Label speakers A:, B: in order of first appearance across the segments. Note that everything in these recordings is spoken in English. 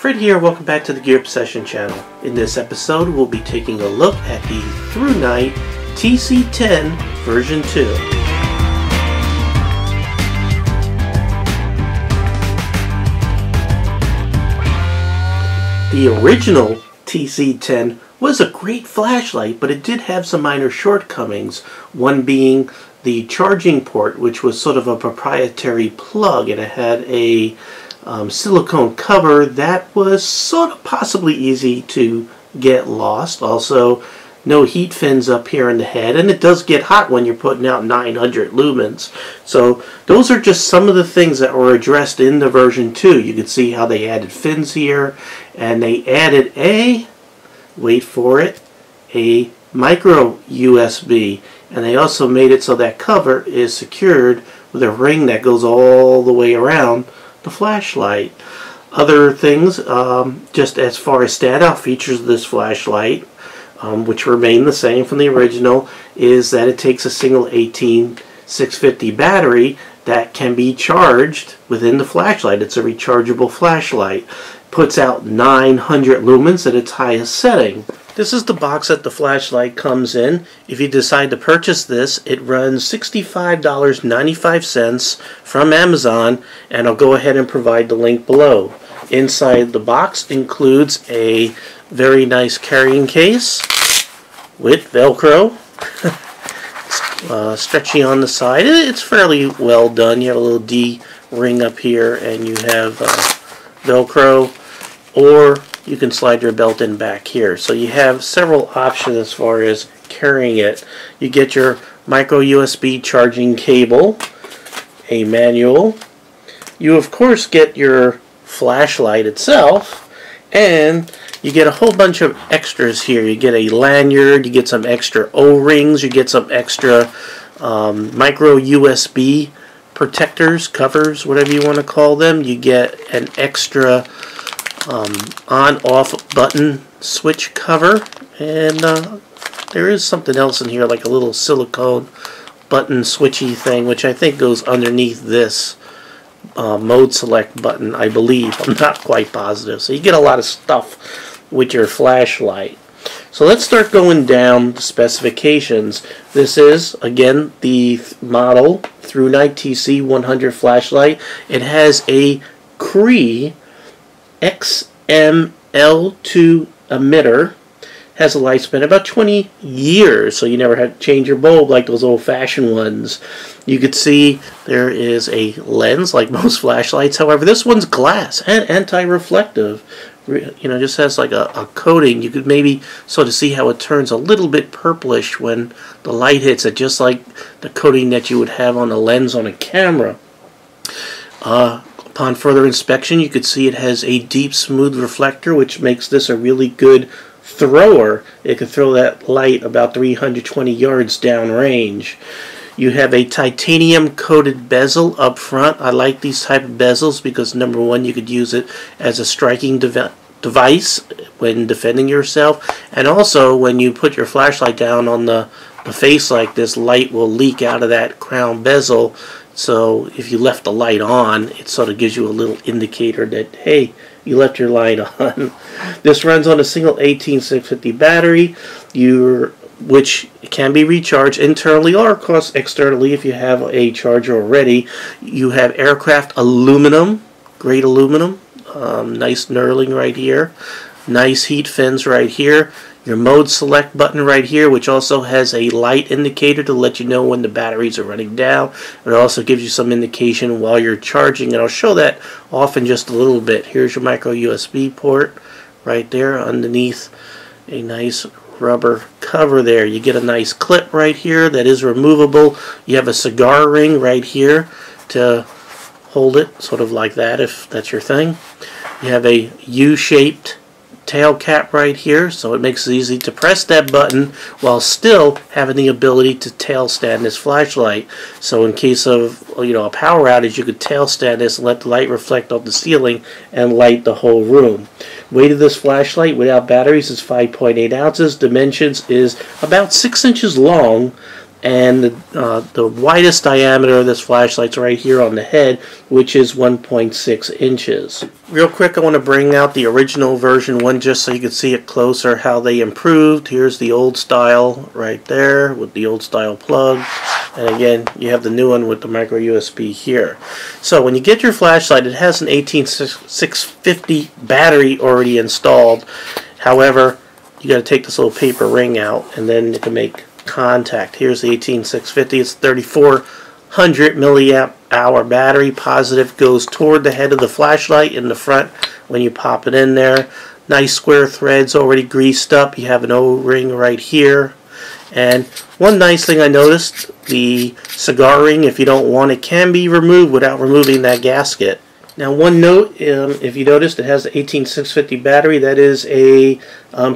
A: Fred here, welcome back to the Gear Obsession channel. In this episode, we'll be taking a look at the ThruNite TC10 version 2. The original TC10 was a great flashlight, but it did have some minor shortcomings, one being the charging port, which was sort of a proprietary plug, and it had a silicone cover that was sort of possibly easy to get lost. Also, no heat fins up here in the head, and it does get hot when you're putting out 900 lumens. So those are just some of the things that were addressed in the version 2. You can see how they added fins here, and they added a, wait for it, a micro USB, and they also made it so that cover is secured with a ring that goes all the way around the flashlight. Other things, just as far as standout features of this flashlight, which remain the same from the original, is that it takes a single 18650 battery that can be charged within the flashlight. It's a rechargeable flashlight. Puts out 900 lumens at its highest setting. This is the box that the flashlight comes in. If you decide to purchase this, it runs $65.95 from Amazon, and I'll go ahead and provide the link below. Inside the box includes a very nice carrying case with Velcro. It's stretchy on the side. It's fairly well done. You have a little D ring up here, and you have Velcro, or you can slide your belt in back here. So you have several options as far as carrying it. You get your micro USB charging cable, a manual. You of course get your flashlight itself, and you get a whole bunch of extras here. You get a lanyard, you get some extra O-rings, you get some extra micro USB protectors, covers, whatever you want to call them. You get an extra on-off button switch cover, and there is something else in here, like a little silicone button switchy thing, which I think goes underneath this mode select button, I believe. I'm not quite positive. So you get a lot of stuff with your flashlight. So let's start going down the specifications. This is, again, the model ThruNite TC10 flashlight. It has a CREE XM-L2 emitter. Has a lifespan about 20 years, so you never have to change your bulb like those old-fashioned ones. You could see there is a lens like most flashlights. However, this one's glass and anti-reflective. You know, just has like a coating. You could maybe sort of see how it turns a little bit purplish when the light hits it, just like the coating that you would have on a lens on a camera. Upon further inspection, you could see it has a deep, smooth reflector, which makes this a really good thrower. It can throw that light about 320 yards downrange. You have a titanium-coated bezel up front. I like these type of bezels because, number one, you could use it as a striking device when defending yourself, and also when you put your flashlight down on the face like this, light will leak out of that crown bezel. So if you left the light on, it sort of gives you a little indicator that, hey, you left your light on. This runs on a single 18650 battery, which can be recharged internally or, of course, externally if you have a charger already. You have aircraft aluminum, great aluminum, nice knurling right here, nice heat fins right here. Your mode select button right here, which also has a light indicator to let you know when the batteries are running down. It also gives you some indication while you're charging, and I'll show that off in just a little bit. Here's your micro USB port right there underneath a nice rubber cover there. You get a nice clip right here that is removable. You have a cigar ring right here to hold it, sort of like that if that's your thing. You have a U-shaped tail cap right here, so it makes it easy to press that button while still having the ability to tail stand this flashlight. So in case of a power outage, you could tail stand this and let the light reflect off the ceiling and light the whole room. Weight of this flashlight without batteries is 5.8 ounces. Dimensions is about 6 inches long and the widest diameter of this flashlight's right here on the head, which is 1.6 inches. Real quick, I want to bring out the original version one just so you can see it closer how they improved. Here's the old style right there with the old style plug, and again you have the new one with the micro USB here. So when you get your flashlight, it has an 18650 battery already installed. However, you got to take this little paper ring out and then you can make contact. Here's the 18650. It's 3400 milliamp hour battery. Positive goes toward the head of the flashlight in the front when you pop it in there. Nice square threads already greased up. You have an O-ring right here. And one nice thing I noticed, the cigar ring, if you don't want it, can be removed without removing that gasket. Now, one note, if you noticed, it has the 18650 battery. That is a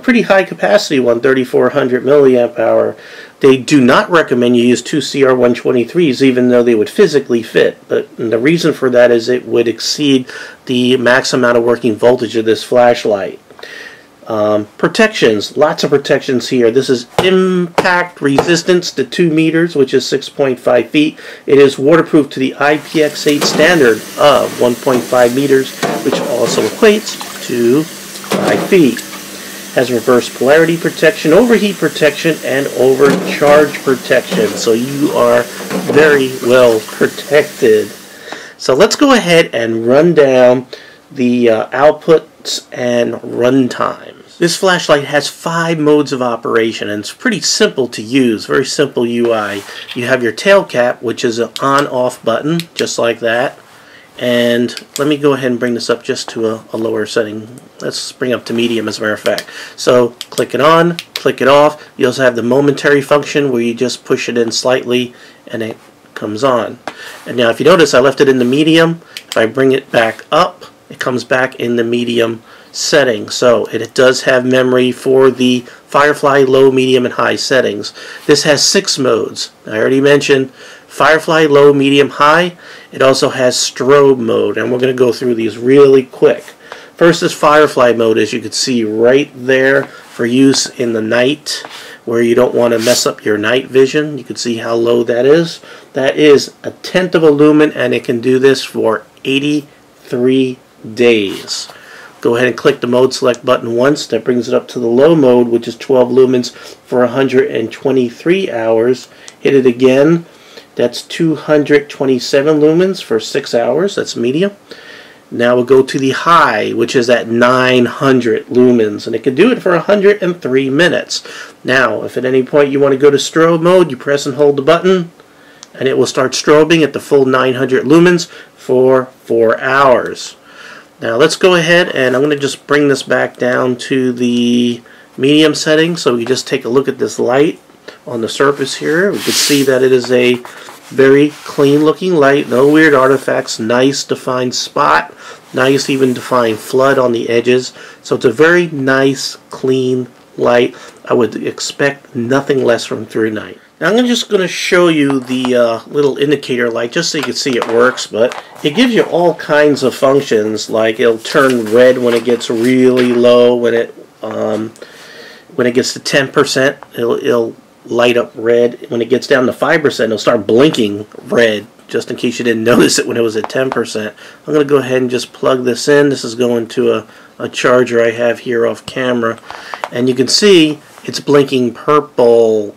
A: pretty high capacity one, 3400 milliamp hour. They do not recommend you use two CR123s, even though they would physically fit. But the reason for that is it would exceed the max amount of working voltage of this flashlight. Protections, lots of protections here. This is impact resistance to 2 meters, which is 6.5 feet. It is waterproof to the IPX8 standard of 1.5 meters, which also equates to 5 feet. Has reverse polarity protection, overheat protection, and overcharge protection. So you are very well protected. So let's go ahead and run down the outputs and run times. This flashlight has 5 modes of operation, and it's pretty simple to use, very simple UI. You have your tail cap, which is an on-off button, just like that. And let me go ahead and bring this up just to a lower setting. Let's bring up to medium, as a matter of fact. So click it on, click it off. You also have the momentary function where you just push it in slightly and it comes on. And now if you notice, I left it in the medium. If I bring it back up, it comes back in the medium setting. So it does have memory for the Firefly low, medium, and high settings. This has 6 modes. I already mentioned Firefly low, medium, high. It also has strobe mode, and we're going to go through these really quick. First is Firefly mode, as you can see right there, for use in the night where you don't want to mess up your night vision. You can see how low that is. That is 1/10 of a lumen, and it can do this for 83 days. Go ahead and click the mode select button once. That brings it up to the low mode, which is 12 lumens for 123 hours. Hit it again. That's 227 lumens for 6 hours. That's medium. Now we'll go to the high, which is at 900 lumens, and it can do it for 103 minutes. Now, if at any point you want to go to strobe mode, you press and hold the button, and it will start strobing at the full 900 lumens for 4 hours. Now let's go ahead, and I'm going to just bring this back down to the medium setting so we can just take a look at this light on the surface here. We can see that it is a very clean looking light, no weird artifacts, nice defined spot, nice even defined flood on the edges. So it's a very nice clean light. I would expect nothing less from ThruNite. Now I'm just going to show you the little indicator light just so you can see it works, but it gives you all kinds of functions, like it'll turn red when it gets really low. When it gets to 10%, it'll light up red. When it gets down to 5%, it'll start blinking red, just in case you didn't notice it when it was at 10%. I'm going to go ahead and just plug this in. This is going to a charger I have here off camera, and you can see it's blinking purple.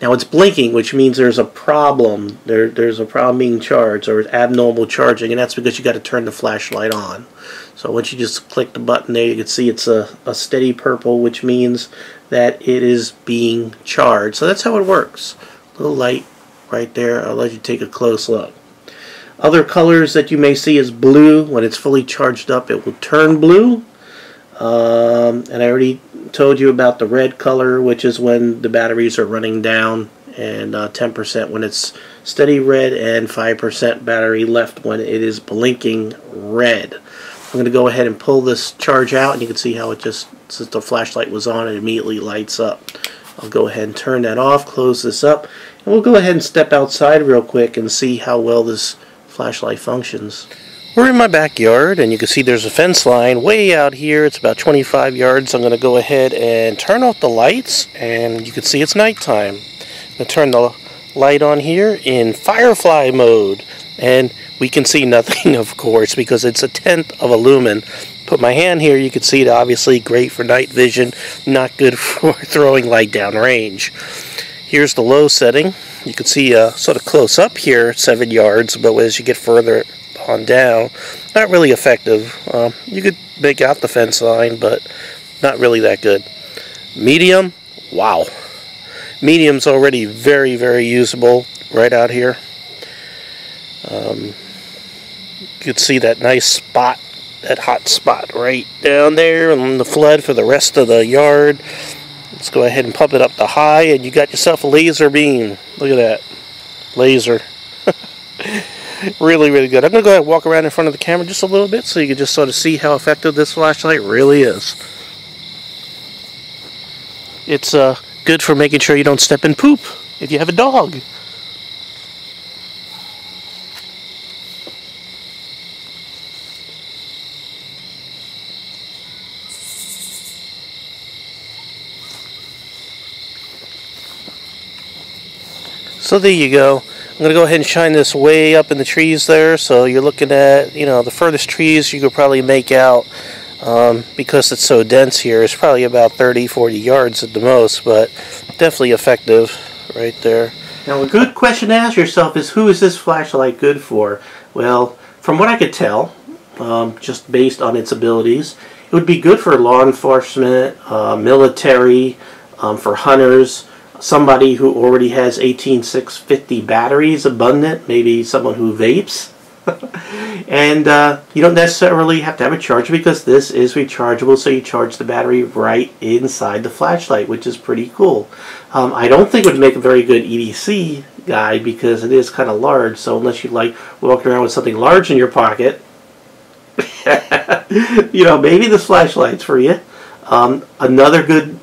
A: Now it's blinking, which means there's a problem. There's a problem being charged, or abnormal charging, and that's because you got to turn the flashlight on. So once you just click the button there, you can see it's a steady purple, which means that it is being charged. So that's how it works. A little light right there. I'll let you take a close look. Other colors that you may see is blue. When it's fully charged up, it will turn blue. And I already told you about the red color, which is when the batteries are running down, and 10% when it's steady red, and 5% battery left when it is blinking red. I'm going to go ahead and pull this charge out, and you can see how it just, since the flashlight was on, it immediately lights up. I'll go ahead and turn that off, close this up, and we'll go ahead and step outside real quick and see how well this flashlight functions. We're in my backyard, and you can see there's a fence line way out here. It's about 25 yards. I'm going to go ahead and turn off the lights, and you can see it's nighttime. I'm going to turn the light on here in firefly mode, and we can see nothing, of course, because it's a tenth of a lumen. Put my hand here, you can see it, obviously great for night vision, not good for throwing light down range. Here's the low setting. You can see sort of close up here, 7 yards, but as you get further on down, not really effective. You could make out the fence line, but not really that good. Medium, wow. Medium's already very, very usable right out here. You could see that nice spot, that hot spot right down there on the flood for the rest of the yard. Let's go ahead and pump it up to high, and you got yourself a laser beam. Look at that. Laser. Really, really good. I'm going to go ahead and walk around in front of the camera just a little bit so you can just sort of see how effective this flashlight really is. It's good for making sure you don't step in poop if you have a dog. So there you go. I'm going to go ahead and shine this way up in the trees there, so you're looking at, you know, the furthest trees you could probably make out, because it's so dense here. It's probably about 30-40 yards at the most, but definitely effective right there. Now a good question to ask yourself is, who is this flashlight good for? Well, from what I could tell, just based on its abilities, it would be good for law enforcement, military, for hunters, somebody who already has 18650 batteries abundant, maybe someone who vapes. And you don't necessarily have to have a charger because this is rechargeable, so you charge the battery right inside the flashlight, which is pretty cool. I don't think it would make a very good EDC guy because it is kind of large, so unless you like walking around with something large in your pocket, you know, maybe this flashlight's for you. Another good,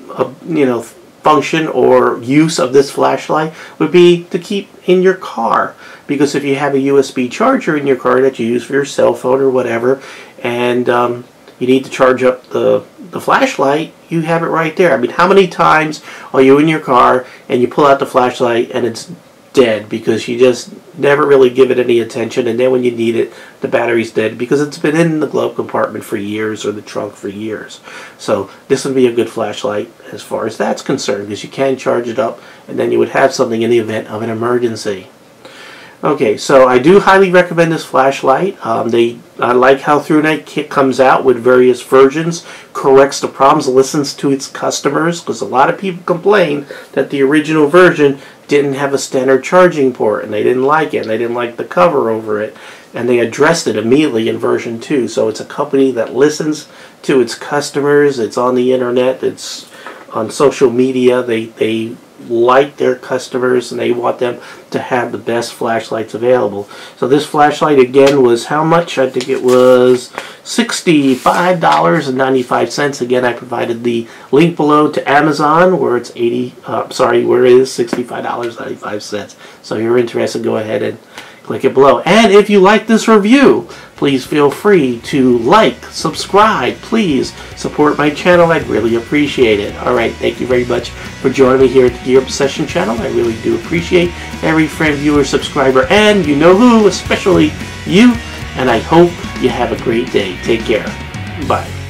A: you know, function or use of this flashlight would be to keep in your car, because if you have a USB charger in your car that you use for your cell phone or whatever, and you need to charge up the flashlight, you have it right there. I mean, how many times are you in your car and you pull out the flashlight and it's dead because you just never really give it any attention, and then when you need it, the battery's dead because it's been in the glove compartment for years or the trunk for years. So this would be a good flashlight as far as that's concerned, because you can charge it up and then you would have something in the event of an emergency. Okay, so I do highly recommend this flashlight. I like how ThruNite comes out with various versions, corrects the problems, listens to its customers, because a lot of people complain that the original version didn't have a standard charging port, and they didn't like it, and they didn't like the cover over it, and they addressed it immediately in version 2. So it's a company that listens to its customers. It's on the internet, it's on social media. They like their customers and they want them to have the best flashlights available. So this flashlight again was how much? I think it was $65.95. Again, I provided the link below to Amazon where it's where it is $65.95. So if you're interested, go ahead and click it below. And if you like this review, please feel free to like, subscribe. Please support my channel. I'd really appreciate it. Alright, thank you very much for joining me here at the Gear Obsession channel. I really do appreciate every friend, viewer, subscriber, and you know who, especially you. And I hope you have a great day. Take care. Bye.